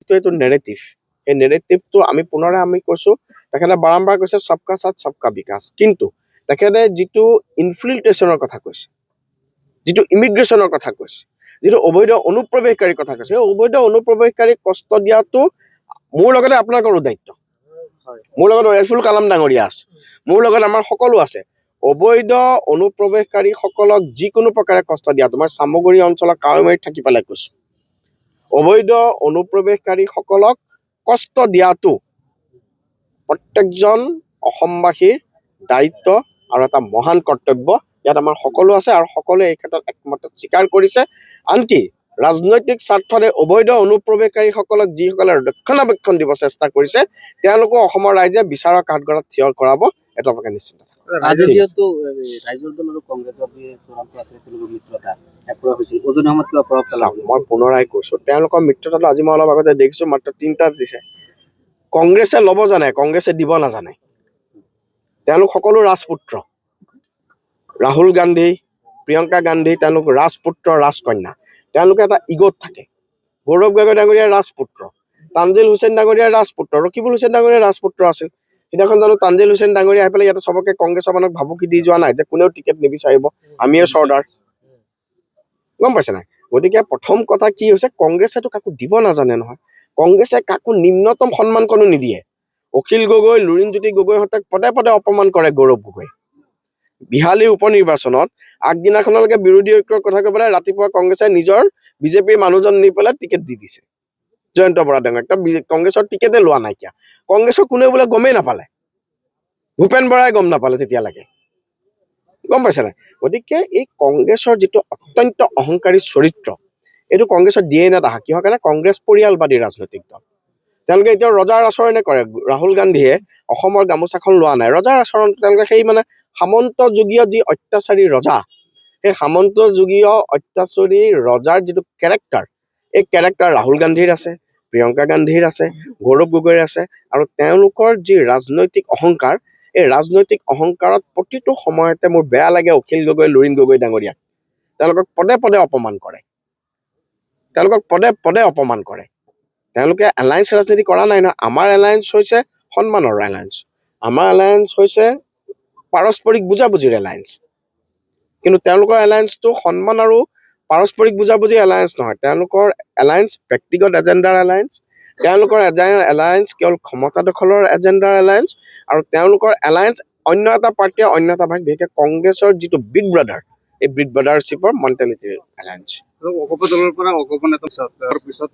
যিটো এইটো নেৰেটিভ, সেই নেৰেটিভটো আমি পুনৰাই কৈছোঁ, তেখেতে বাৰম্বাৰ কৈছে সবকা সাথ সবকা বিকাশ, কিন্তু তেখেতে যিটো ইনফিল্ট্ৰেশ্যনৰ কথা কৈছে, যিটো ইমিগ্ৰেশ্যনৰ কথা কৈছে, যিটো অবৈধ অনুপ্ৰৱেশকাৰীৰ কথা কৈছে, সেই অবৈধ অনুপ্ৰৱেশকাৰীক কষ্ট দিয়াটো মোৰ লগতে আপোনালোকৰো দায়িত্ব। মোৰ লগত ৰেফুল কালাম ডাঙৰীয়া আছে, মোৰ লগত আমাৰ সকলো আছে। অবৈধ অনুপ্ৰৱেশকাৰীসকলক যিকোনো প্ৰকাৰে কষ্ট দিয়া, তোমাৰ চামগুৰি অঞ্চলৰ কাৱৈমাৰীত থাকি পেলাই কৈছোঁ, অবৈধ অনুপ্ৰৱেশকাৰীসকলক কষ্ট দিয়াটো প্ৰত্যেকজন অসমবাসীৰ দায়িত্ব আৰু এটা মহান কৰ্তব্য। ইয়াত আমাৰ সকলো আছে আৰু সকলোৱে এই ক্ষেত্ৰত একমত স্বীকাৰ কৰিছে। আনকি ৰাজনৈতিক স্বাৰ্থৰে অবৈধ অনুপ্ৰৱেশকাৰীসকলক যিসকলে ৰক্ষণাবেক্ষণ দিব চেষ্টা কৰিছে, তেওঁলোকো অসমৰ ৰাইজে বিচাৰৰ কাঠগড়াত থিয় কৰাব, এইটো আপোনালোকে নিশ্চিত। আজি যেহেতু ৰাইজৰ দল আৰু কংগ্ৰেছৰ চূড়ান্ত আছে তেওঁলোকৰ মিত্ৰতা একপ্ৰকাৰ হৈছে, ওজন সময়ত কিবা প্ৰভাৱ পেলাব? মই পুনৰাই কৈছোঁ, তেওঁলোকৰ মিত্ৰতাটো আজি মই অলপ আগতে দেখিছোঁ, মাত্ৰ 3টা দিছে। কংগ্ৰেছে ল'ব জানে, কংগ্ৰেছে দিব নাজানে। তেওঁলোক সকলো ৰাজপুত্ৰ, ৰাহুল গান্ধী, প্ৰিয়ংকা গান্ধী, তেওঁলোক ৰাজপুত্ৰ ৰাজকন্যা। তেওঁলোকে এটা ইগত থাকে। গৌৰৱ গগৈ ডাঙৰীয়াৰ ৰাজপুত্ৰ, তানজিল হুছেইন ডাঙৰীয়াৰ ৰাজপুত্ৰ, ৰকিবুল হুছেইন ডাঙৰীয়াৰ ৰাজপুত্ৰ আছিল। সিদিনাখন জানো তানজিল হুছেইন ডাঙৰীয়া আহি পেলাই ইয়াতে চবকে কংগ্ৰেছৰ মানুহক ভাবুকি দি যোৱা নাই যে কোনেও টিকেট নিবিচাৰিব, আমিয়ে চৰ্দাৰ, গম পাইছে নাই? গতিকে প্ৰথম কথা কি হৈছে, কংগ্ৰেছেতো কাকো দিব নাজানে নহয়। কংগ্ৰেছে কাকো নিম্নতম সন্মানকণো নিদিয়ে। অখিল গগৈ, লুৰিণজ্যোতি গগৈহঁতক পদে পদে অপমান কৰে গৌৰৱ গগৈ। বিহালী উপ নিৰ্বাচনত আগদিনাখনলৈকে বিৰোধী ঐক্যৰ কথা কৈ পেলাই ৰাতিপুৱা কংগ্ৰেছে নিজৰ বিজেপিৰ মানুহজন নি পেলাই টিকেট দি দিছে জয়ন্ত বৰা ডাঙৰীয়াক। কংগ্ৰেছৰ টিকেটে লোৱা নাইকিয়া। কংগ্ৰেছৰ কোনেও বোলে গমেই নাপালে, ভূপেন বৰাই গম নাপালে তেতিয়ালৈকে, গম পাইছে নাই? গতিকে এই কংগ্ৰেছৰ যিটো অত্যন্ত অহংকাৰী চৰিত্ৰ, এইটো কংগ্ৰেছৰ DNA আহা। কিহৰ কাৰণে? কংগ্ৰেছ পৰিয়ালবাদী ৰাজনৈতিক দল। তেওঁলোকে এতিয়াও ৰজাৰ আচৰণে কৰে। ৰাহুল গান্ধীয়ে অসমৰ গামোচাখন লোৱা নাই, ৰজাৰ আচৰণ। তেওঁলোকে সেই মানে সামন্তযুগীয় যি অত্যাচাৰী ৰজা, সেই সামন্তযুগীয় অত্যাচাৰী ৰজাৰ যিটো কেৰেক্টাৰ, এই কেৰেক্টাৰ ৰাহুল গান্ধীৰ আছে, প্ৰিয়ংকা গান্ধীৰ আছে, গৌৰৱ গগৈৰ আছে। আৰু তেওঁলোকৰ যি ৰাজনৈতিক অহংকাৰ, এই ৰাজনৈতিক অহংকাৰত প্ৰতিটো সময়তে মোৰ বেয়া লাগে অখিল গগৈ, লুৰিণ গগৈ ডাঙৰীয়াক। তেওঁলোকক পদে পদে অপমান কৰে, তেওঁলোকক পদে পদে অপমান কৰে। তেওঁলোকে এলায়েন্স ৰাজনীতি কৰা নাই নহয়। আমাৰ এলায়েন্স হৈছে সন্মানৰ এলায়েন্স, আমাৰ এলায়েন্স হৈছে পাৰস্পৰিক বুজাবুজিৰ এলায়েন্স। কিন্তু তেওঁলোকৰ এলায়েন্সটো সন্মান আৰু পাৰস্পৰিক বুজাবুজি এলায়েন্স নহয়। তেওঁলোকৰ এলায়েন্স ব্যক্তিগত এজেণ্ডাৰ এলায়েন্স, তেওঁলোকৰ এলায়েন্স কেৱল ক্ষমতা দখলৰ এজেণ্ডাৰ এলায়েন্স, আৰু তেওঁলোকৰ এলায়েন্স অন্য এটা পাৰ্টীয়ে অন্য এটা ভাগ, বিশেষকৈ কংগ্ৰেছৰ যিটো বিগ ব্ৰাদাৰ, এই বিগ ব্ৰাদাৰশ্বিপৰ মেণ্টেলিটিৰ এলায়েন্স। অকপ দলৰ পৰা অকপ নেতাৰ পিছত